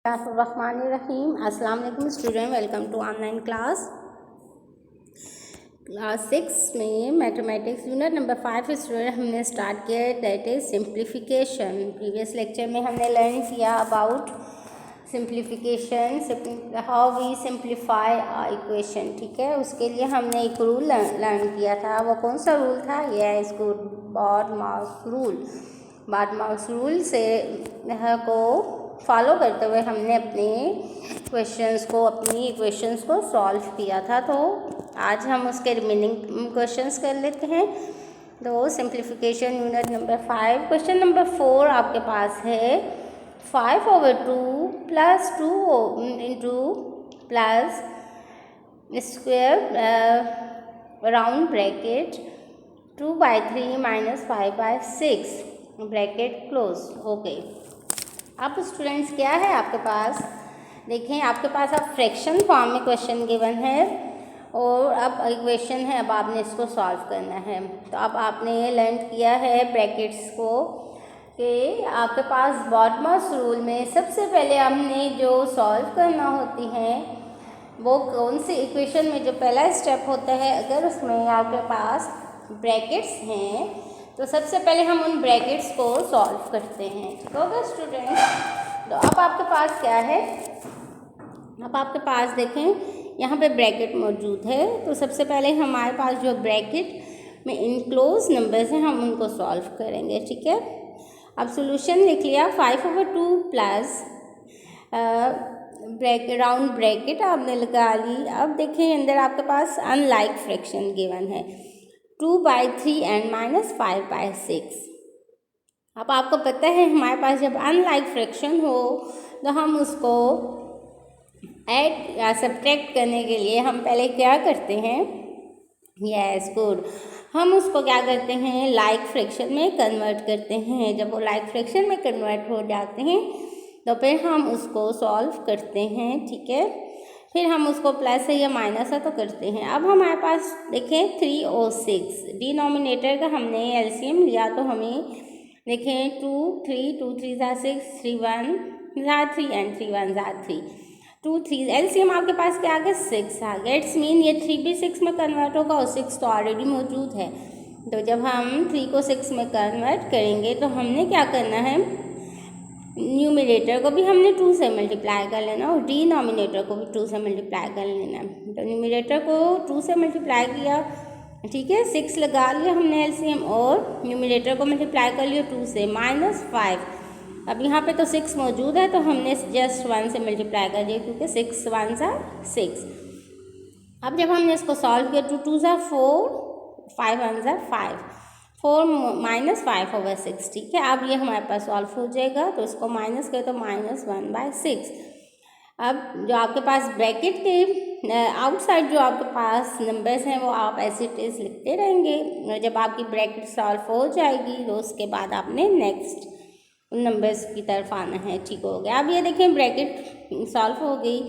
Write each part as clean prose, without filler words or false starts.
Bismillahirrahmanirrahim. अस्सलाम वालेकुम student, welcome to online class 6 में मैथमेटिक्स यूनिट नंबर 5 स्टूडेंट हमने स्टार्ट किया है, that is simplification. Previous lecture में हमने लर्न किया about simplification, how we simplify a equation. ठीक है, उसके लिए हमने एक रूल लर्न किया था। वो कौन सा रूल था? Yes, good, baud-mouse rule. Baud-mouse rule से को फॉलो करते हुए हमने अपनी इक्वेशंस को सॉल्व किया था। तो आज हम उसके रिमेनिंग क्वेश्चंस कर लेते हैं। तो simplification unit number 5, question number 4 आपके पास है 5/2 plus 2 into plus square round bracket 2/3 minus 5/6 bracket close. Okay, अब स्टूडेंट्स क्या है आपके पास? देखें, आपके पास अब फ्रैक्शन फॉर्म में क्वेश्चन गिवन है और अब इक्वेशन है, अब आपने इसको सॉल्व करना है। तो अब आपने ये लर्न किया है ब्रैकेट्स को कि आपके पास बॉड-माउस रूल में सबसे पहले हमने जो सॉल्व करना होती हैं वो कौन सी इक्वेशन में जो पहला स्टेप होता है, अगर उसमें आपके पास ब्रैकेट्स हैं तो सबसे पहले हम उन ब्रैकेट्स को सॉल्व करते हैं। ठीक होगा स्टूडेंट? तो अब आपके पास क्या है? अब आपके पास देखें यहाँ पे ब्रैकेट मौजूद है। तो सबसे पहले हमारे पास जो ब्रैकेट में इनक्लोज नंबर्स हैं हम उनको सॉल्व करेंगे। ठीक है, अब सॉल्यूशन लिख लिया 5/2 प्लस राउंड ब्रैकेट आपने लगा ली। अब देखें अंदर आपके पास अनलाइक फ्रैक्शन गिवन है 2/3 एंड माइनस 5/6। अब आपको पता है हमारे पास जब अनलाइक फ्रैक्शन हो तो हम उसको ऐड या सब्ट्रैक्ट करने के लिए हम पहले क्या करते हैं? यस, गुड, हम उसको क्या करते हैं? लाइक फ्रैक्शन में कन्वर्ट करते हैं। जब वो लाइक फ्रैक्शन में कन्वर्ट हो जाते हैं तो फिर हम उसको सॉल्व करते हैं। ठीक है, फिर हम उसको प्लस है या माइनस है तो करते हैं। अब हमारे पास देखें 3 और 6 डिनोमिनेटर का हमने एलसीएम लिया तो हमें देखें 2 3 2 3 6 3 1 3 एंड 3 1 3 2 3 एलसीएम आपके पास क्या आ गया? 6 आ गया। इट्स मीन ये 3 भी 6 में कन्वर्ट होगा और 6 तो ऑलरेडी मौजूद है। तो जब हम 3 को 6 में कन्वर्ट करेंगे तो हमने क्या करना है? न्यूमिनेटर को भी हमने 2 से मल्टीप्लाई कर लेना और डिनोमिनेटर को भी 2 से मल्टीप्लाई कर लेना। तो न्यूमिनेटर को 2 से मल्टीप्लाई किया, ठीक है, 6 लगा लिया हमने एलसीएम और न्यूमिनेटर को मल्टीप्लाई कर लिया 2 से माइनस 5। अब यहाँ पे तो 6 मौजूद है तो हमने जस्ट 1 से मल्टीप्लाई कर दिया क्योंकि 6 1 6। अब जब हमने इसको सॉल्व किया 2 2 4 5 1 5 4 माइनस 5/6। ठीक है, अब ये हमारे पास सॉल्व हो जाएगा। तो इसको माइनस करें तो माइनस 1/6। अब जो आपके पास ब्रैकेट के आउटसाइड जो आपके पास नंबर्स हैं वो आप ऐसे इट इज लिखते रहेंगे। जब आपकी ब्रैकेट सॉल्व हो जाएगी तो उसके बाद आपने नेक्स्ट उन नंबर्स की तरफ आना है। ठीक हो गया। अब ये देखें ब्रैकेट सॉल्व हो गई।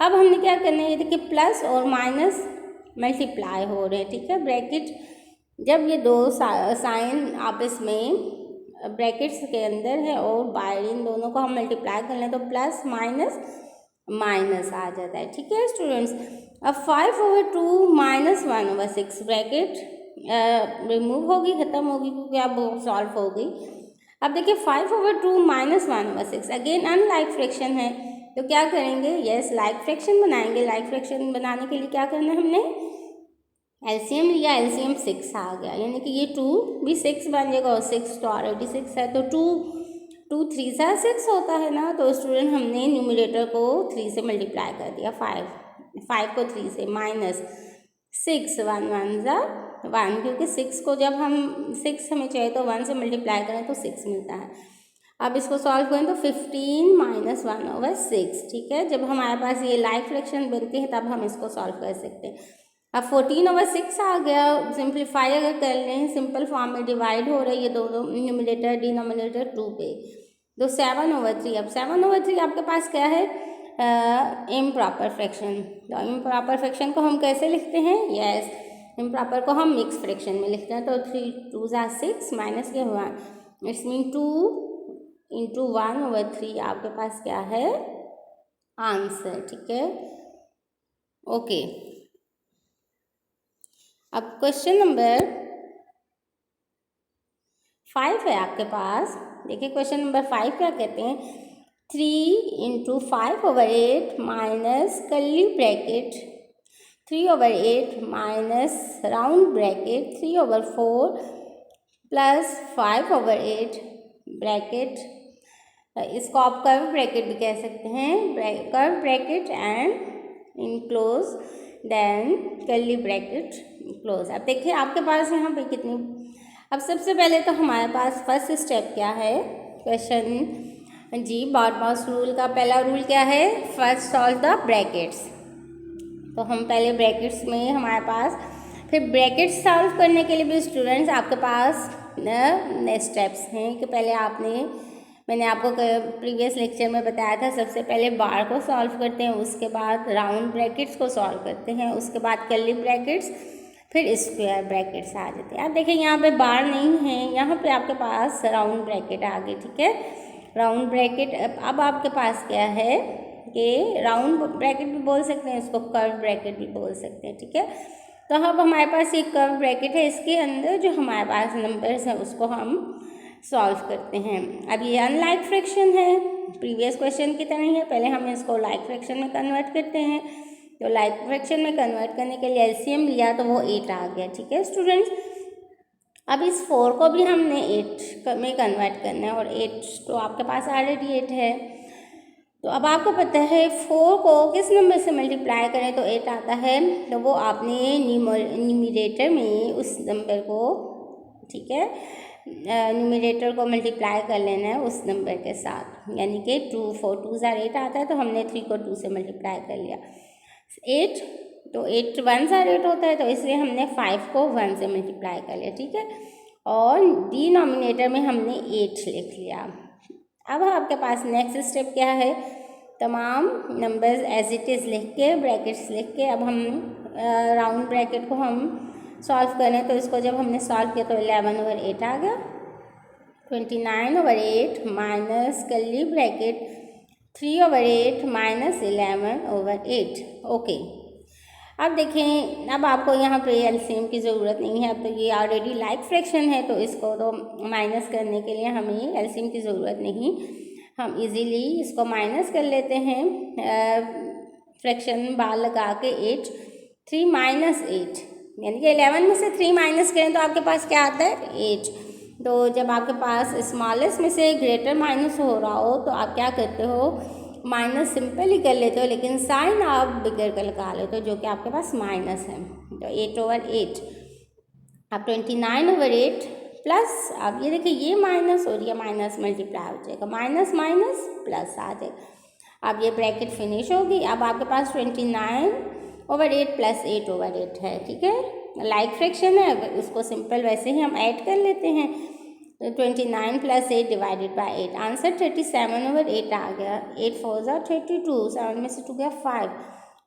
अब हमने क्या करना है? ये देखिए प्लस और माइनस मल्टीप्लाई हो रहे हैं। ठीक है, ब्रैकेट जब ये दो साइन आपस में ब्रैकेट्स के अंदर है और बाहर इन दोनों को हम मल्टीप्लाई कर लें तो प्लस माइनस माइनस आ जाता है। ठीक है स्टूडेंट्स, अब 5/2 माइनस 1/6 ब्रैकेट रिमूव होगी, खत्म होगी क्योंकि अब वो सॉल्व हो गई। अब देखिए 5/2 माइनस 1/6 अगेन अनलाइक फ्रैक्शन है तो क्या करेंगे? यस, लाइक फ्रैक्शन बनाएंगे। लाइक फ्रैक्शन बनाने के लिए क्या करना है? हमने एलसीएम लिया, एलसीएम 6 आ गया, यानी कि ये 2 भी 6 बन जाएगा और 6 तो ऑलरेडी 6 है तो 2 3 6 होता है ना। तो स्टूडेंट हमने न्यूमरेटर को 3 से मल्टीप्लाई कर दिया, 5 को 3 से माइनस 6 1 1 1 क्योंकि 6 को जब हम 6 हमें चाहिए तो 1 से मल्टीप्लाई करें तो 6 मिलता है। अब इसको सॉल्व करें तो 15 माइनस 1/6। ठीक है, जब हमारे पास ये लाइक फ्रैक्शन बनते हैं तब हम इसको सॉल्व कर सकते हैं। अब 14/6 आ गया। सिंप्लीफाई अगर कर लें, सिंपल फॉर्म में डिवाइड हो रही है दोनों न्यूमिनेटर डिनोमिनेटर 2 पे, तो 7/3। अब 7/3 आपके पास क्या है? Improper fraction. तो इम्प्रॉपर फ्रैक्शन को हम कैसे लिखते हैं? यस, इम्प्रॉपर को हम मिक्स फ्रैक्शन में लिखते हैं। तो 3 2 6 माइनस के 1, इट्स मीन 2 × 1/3 आपके पास क्या है? आंसर। ठीक है, ओके। अब क्वेश्चन नंबर 5 है आपके पास। देखिए क्वेश्चन नंबर 5 क्या कहते हैं, 3 × 5/8 minus curly bracket 3/8 minus round bracket 3/4 plus 5/8 bracket, इसको आप कर्व ब्रैकेट भी कह सकते हैं, curve bracket and enclose then curly bracket close. अब देखिए आपके पास यहाँ पे कितनी, अब सबसे पहले तो हमारे पास फर्स्ट स्टेप क्या है क्वेश्चन जी, बॉडमास रूल का पहला रूल क्या है, फर्स्ट सॉल्व द ब्रैकेट्स। तो हम पहले ब्रैकेट्स में हमारे पास, फिर ब्रैकेट्स सॉल्व करने के लिए भी स्टूडेंट्स आपके पास स्टेप्स हैं कि पहले मैंने आपको प्रीवियस लेक्चर में बताया था, सबसे पहले बार को सॉल्व करते हैं, उसके बाद राउंड ब्रैकेट्स को सॉल्व करते हैं, उसके बाद कर्ली ब्रैकेट्स, फिर स्क्वायर ब्रैकेट्स आ जाते हैं। अब देखिए यहाँ पे बार नहीं है, यहाँ पे आपके पास राउंड ब्रैकेट आ गई। ठीक है, राउंड ब्रैकेट। अब आपके पास क्या है कि राउंड ब्रैकेट भी बोल सकते हैं, इसको कर्व ब्रैकेट भी बोल सकते हैं। ठीक है, तो अब हमारे पास एक कर्व ब्रैकेट है, इसके अंदर जो हमारे पास नंबर्स हैं उसको हम सॉल्व करते हैं। अब ये अनलाइक फ्रैक्शन है, प्रीवियस क्वेश्चन की तरह ही है, पहले हम इसको लाइक फ्रैक्शन में कन्वर्ट करते हैं। तो लाइक फ्रैक्शन में कन्वर्ट करने के लिए एलसीएम लिया तो वो 8 आ गया। ठीक है स्टूडेंट्स, अब इस 4 को भी हमने 8 में कन्वर्ट करना है, और 8 तो आपके पास ऑलरेडी 8 है। तो अब आपको पता है 4 को किस नंबर से मल्टीप्लाई करें तो 8 आता है, तो वो आपने न्यूमरेटर में उस नंबर को, ठीक है, न्यूमरेटर को मल्टीप्लाई कर लेना है उस नंबर के साथ, यानी कि 2 4 2 8 आता है, तो हमने 3 को 2 से मल्टीप्लाई कर लिया। 8 तो 8 1 8 होता है, तो इसलिए हमने 5 को 1 से मल्टीप्लाई कर लिया। ठीक है, और डिनोमिनेटर में हमने 8 लिख लिया। अब आपके पास नेक्स्ट स्टेप क्या है, तमाम नंबर्स एज इट इज़ लिख के, ब्रैकेट्स लिख के, अब हम राउंड ब्रैकेट को हम सॉल्व करें। तो इसको जब हमने सॉल्व किया तो 11/8 आ गया, 29/8 minus curly bracket 3/8 minus 11/8। Okay, अब देखें, अब आपको यहाँ पे एलसीएम की ज़रूरत नहीं है, अब तो ये ऑलरेडी लाइक फ्रैक्शन है, तो इसको तो माइनस करने के लिए हमें एलसीएम की ज़रूरत नहीं, हम इजीली इसको माइनस कर लेते हैं। फ्रैक्शन बार लगा के 8 3 माइनस 8, यानी कि 11 में से 3 माइनस करें तो आपके पास क्या आता है 8। तो जब आपके पास स्मॉलेस्ट में से ग्रेटर माइनस हो रहा हो तो आप क्या करते हो, माइनस सिंपल ही कर लेते हो, लेकिन साइन आप बिगड़ कर लगा लेते हो, जो कि आपके पास माइनस है। तो 8/8, अब 29/8 प्लस, अब ये देखिए ये माइनस और ये माइनस मल्टीप्लाई हो जाएगा, माइनस माइनस प्लस आ जाएगा। अब ये ब्रैकेट फिनिश होगी। अब आपके पास 29/8 प्लस 8/8 है। ठीक है, लाइक फ्रैक्शन है, उसको सिंपल वैसे ही हम ऐड कर लेते हैं। तो 29 + 8 डिवाइडेड बाई 8, आंसर 37/8 आ गया। 8 4 = 32, 7 में से 2 गया 5,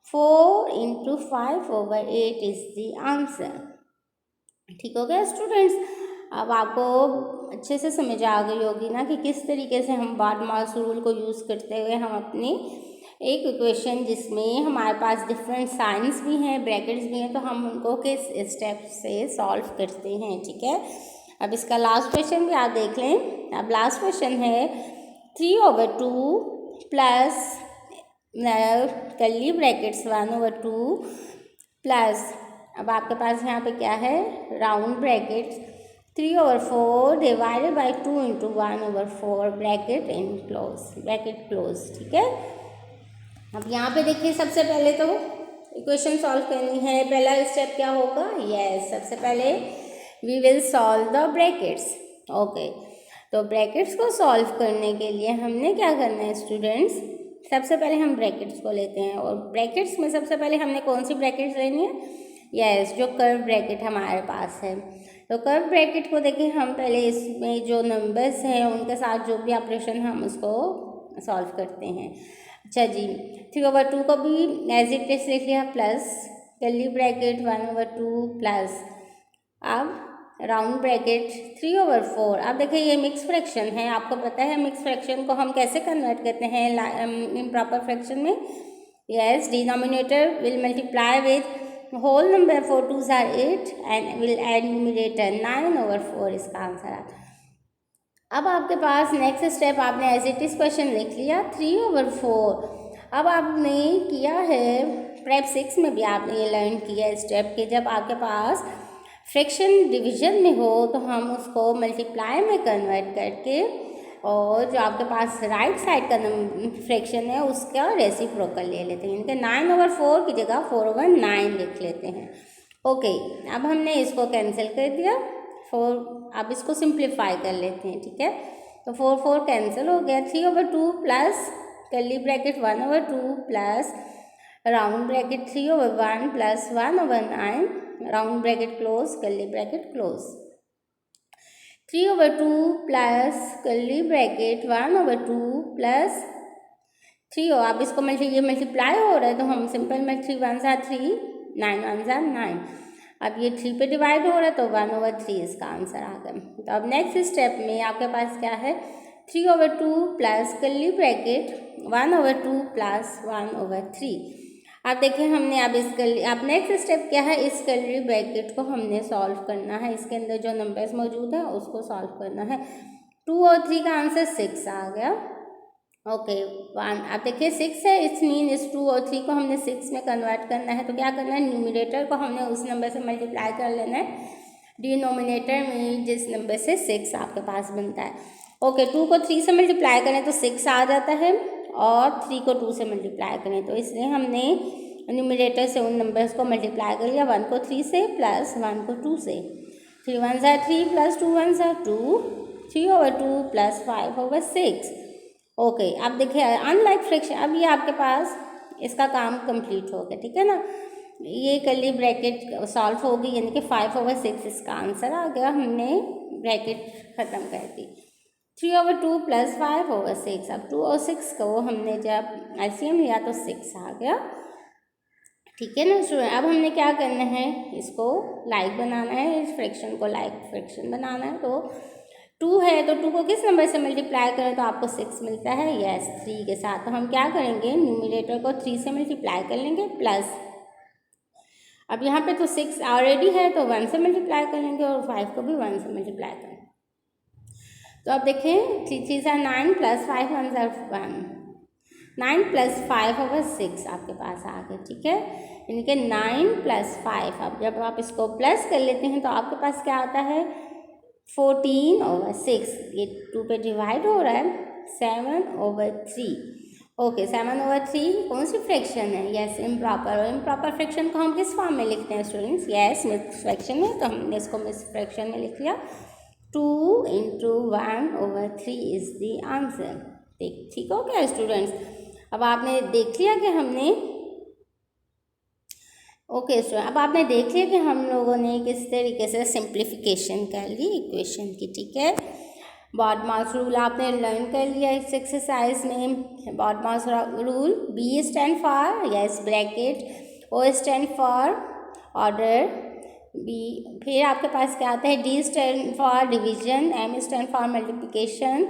4 × 5/8 इज द आंसर। ठीक हो गया स्टूडेंट्स, अब आपको अच्छे से समझ आ गई होगी ना कि किस तरीके से हम बॉडमास रूल को यूज़ करते हुए हम अपनी एक इक्वेशन जिसमें हमारे पास डिफरेंट साइंस भी हैं, ब्रैकेट्स भी हैं, तो हम उनको किस स्टेप से सॉल्व करते हैं। ठीक है, अब इसका लास्ट क्वेश्चन भी आप देख लें। अब लास्ट क्वेश्चन है 3/2 प्लस कर्ली ब्रैकेट्स 1/2 प्लस, अब आपके पास यहाँ पे क्या है, round brackets 3/4 divided by 2 × 1/4 bracket in close, bracket close. ठीक है, अब यहाँ पे देखिए सबसे पहले तो इक्वेशन सॉल्व करनी है। पहला स्टेप क्या होगा, यस, सबसे पहले we will solve the brackets. Okay, तो ब्रैकेट्स को सॉल्व करने के लिए हमने क्या करना है स्टूडेंट्स, सबसे पहले हम ब्रैकेट्स को लेते हैं, और ब्रैकेट्स में सबसे पहले हमने कौन सी ब्रैकेट्स लेनी है, यस, जो कर्व ब्रैकेट हमारे पास है। तो कर्व ब्रैकेट को देखिए हम पहले इसमें जो नंबर्स हैं उनके साथ जो भी ऑपरेशन हम उसको सॉल्व करते हैं। अच्छा जी, 3/2 को भी एज इट इज लिख लिया, प्लस कर्ली ब्रैकेट 1/2 प्लस, अब राउंड ब्रैकेट 3/4। अब देखिए ये मिक्स फ्रैक्शन है, आपको पता है मिक्स फ्रैक्शन को हम कैसे कन्वर्ट करते हैं इम्प्रॉपर फ्रैक्शन में। Yes, denominator will multiply with whole number, 4 2s are 8 and will add numerator 9/4, इसका आंसर आता है। अब आपके पास नेक्स्ट स्टेप, आपने एज इट इज क्वेश्चन लिख लिया 3/4। अब आपने किया है प्रेप 6 में भी आपने ये लर्न किया स्टेप कि जब आपके पास फ्रैक्शन डिवीजन में हो तो हम उसको मल्टीप्लाई में कन्वर्ट करके और जो आपके पास राइट साइड का फ्रैक्शन है उसका रेसिप्रोकल ले लेते हैं, इनके 9/4 की जगह 4/9 लिख लेते हैं। ओके, अब हमने इसको कैंसिल कर दिया 4, अब इसको सिंप्लीफाई कर लेते हैं, ठीक है। तो 4 कैंसिल हो गया, 3/2 plus curly bracket 1/2 plus round bracket 3/1 plus 1/9 round bracket close curly bracket close, 3/2 plus curly bracket 1/2 plus 3 अब इसको ये मल्टीप्लाई हो रहा है तो हम सिंपल में 3 1s are 3, 9 1s are 9। अब ये 3 पे डिवाइड हो रहा है तो 1/3 इसका आंसर आ गया। तो अब नेक्स्ट स्टेप में आपके पास क्या है, 3/2 प्लस कर्ली ब्रैकेट 1/2 प्लस 1/3। अब देखिए हमने अब नेक्स्ट स्टेप क्या है, इस कर्ली ब्रैकेट को हमने सॉल्व करना है, इसके अंदर जो नंबर्स मौजूद है उसको सॉल्व करना है। 2 और 3 का आंसर 6 आ गया। ओके 1, अब देखिए 6 है, इट्स मीन इस 2 और 3 को हमने 6 में कन्वर्ट करना है, तो क्या करना है, न्यूमरेटर को हमने उस नंबर से मल्टीप्लाई कर लेना है डिनोमिनेटर में जिस नंबर से 6 आपके पास बनता है। ओके 2 को 3 से मल्टीप्लाई करें तो 6 आ जाता है और 3 को 2 से मल्टीप्लाई करें तो इसलिए हमने न्यूमरेटर से उन नंबर्स को मल्टीप्लाई कर लिया, 1 को 3 से प्लस 1 को 2 से, 3 1s are 3 plus 2 1s are 2, 3/2 plus 5/6। Okay अब देखिए अनलाइक फ्रैक्शन, अब ये आपके पास इसका काम कंप्लीट हो गया, ठीक है ना, ये कर्ली ब्रैकेट सॉल्व हो गई यानी कि 5/6 इसका आंसर आ गया, हमने ब्रैकेट ख़त्म कर दी। 3/2 प्लस 5/6, अब 2 और 6 को हमने जब LCM लिया तो 6 आ गया, ठीक है ना स्टूडेंट। अब हमने क्या करना है, इसको लाइक बनाना है, इस फ्रैक्शन को लाइक फ्रैक्शन बनाना है। तो 2 है तो 2 को किस नंबर से मल्टीप्लाई करें तो आपको 6 मिलता है, यस 3 के साथ। तो हम क्या करेंगे, न्यूमरेटर को 3 से मल्टीप्लाई कर लेंगे प्लस, अब यहाँ पे तो 6 ऑलरेडी है तो 1 से मल्टीप्लाई कर लेंगे और 5 को भी 1 से मल्टीप्लाई करेंगे। तो अब देखें 3 3s are 9 plus 5 1s are 1, 9 plus 5/6 आपके पास आ गए, ठीक है, यानी कि 9 प्लस 5। अब जब आप इसको प्लस कर लेते हैं तो आपके पास क्या आता है 14/6, ये 2 पे डिवाइड हो रहा है 7/3। ओके 7/3 कौन सी फ्रैक्शन है, यस इम्प्रॉपर, और इम्प्रॉपर फ्रैक्शन को हम किस फॉर्म में लिखते हैं स्टूडेंट्स, यस मिक्स फ्रैक्शन में, तो हमने इसको मिक्स फ्रैक्शन में लिख लिया, 2 × 1/3 इज द आंसर। ठीक हो गया स्टूडेंट्स। अब आपने देख लिया कि हमने ओके स्टूडेंट, अब आपने देख लिया कि हम लोगों ने किस तरीके से सिंप्लीफिकेशन कर ली इक्वेशन की, ठीक है। बॉडमास रूल आपने लर्न कर लिया इस एक्सरसाइज में। BODMAS rule, B stand for yes bracket, O stand for order B, फिर आपके पास क्या आता है, D stand for division, M stand for multiplication,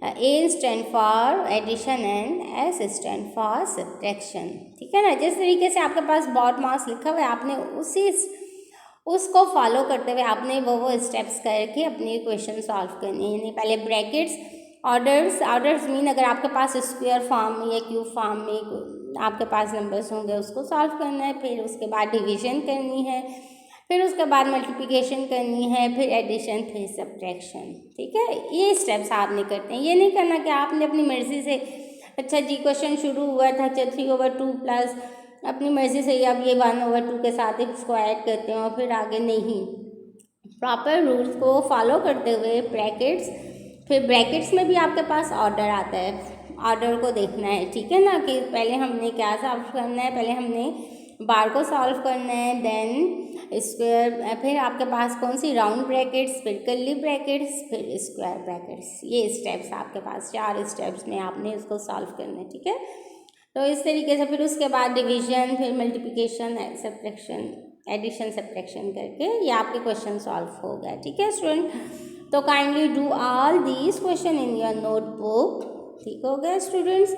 A stand for addition and S stand for subtraction, ठीक है ना। जिस तरीके से आपके पास बॉडमास लिखा हुआ है आपने उसको फॉलो करते हुए आपने वो स्टेप्स करके अपनी इक्वेशन सॉल्व करनी है। यानी पहले ब्रैकेट्स, ऑर्डर्स मीन अगर आपके पास स्क्वायर फॉर्म में या क्यूब फॉर्म में आपके पास नंबर्स होंगे उसको सॉल्व करना है, फिर उसके बाद डिवीजन करनी है, फिर उसके बाद मल्टीप्लिकेशन करनी है, फिर एडिशन, फिर सब्ट्रैक्शन, ठीक है। ये स्टेप्स आपने करते हैं, ये नहीं करना कि आपने अपनी मर्ज़ी से अच्छा जी क्वेश्चन शुरू हुआ था 3/2 प्लस अपनी मर्ज़ी से अब ये 1/2 के साथ इसको ऐड करते हैं और फिर आगे नहीं, प्रॉपर रूल्स को फॉलो करते हुए ब्रैकेट्स, फिर ब्रैकेट्स में भी आपके पास ऑर्डर आता है, ऑर्डर को देखना है, ठीक है ना, कि पहले हमने क्या सॉल्व करना है, पहले हमने बार को सॉल्व करना है, देन स्क्वायर, फिर आपके पास कौन सी राउंड ब्रैकेट्स, फिर कर्ली ब्रैकेट्स, फिर स्क्वायर ब्रैकेट्स, ये स्टेप्स आपके पास 4 स्टेप्स में आपने इसको सॉल्व करना है, ठीक है। तो इस तरीके से फिर उसके बाद डिवीजन, फिर मल्टीप्लिकेशन, सब्ट्रैक्शन, एडिशन सब्ट्रैक्शन करके ये आपके क्वेश्चन सॉल्व हो गया। ठीक है स्टूडेंट, तो kindly do all these question in your notebook. ठीक हो गया students,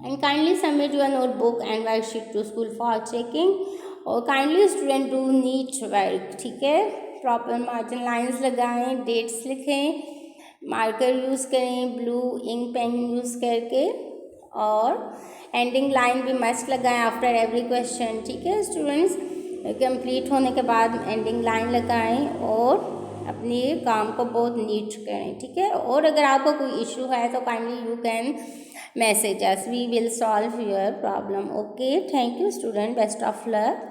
and kindly submit your notebook and worksheet to school for checking. और kindly student do neat work. ठीक है, प्रॉपर मार्जिन लाइन्स लगाएं, डेट्स लिखें, मार्कर यूज़ करें blue ink pen use करके, और एंडिंग लाइन भी मस्ट लगाएं आफ्टर एवरी क्वेश्चन। ठीक है स्टूडेंट्स, कंप्लीट होने के बाद एंडिंग लाइन लगाएं और अपने काम को बहुत नीट करें। ठीक है, और अगर आपको कोई इशू है तो kindly you can message us, we will solve your problem. Okay, thank you student, best of luck.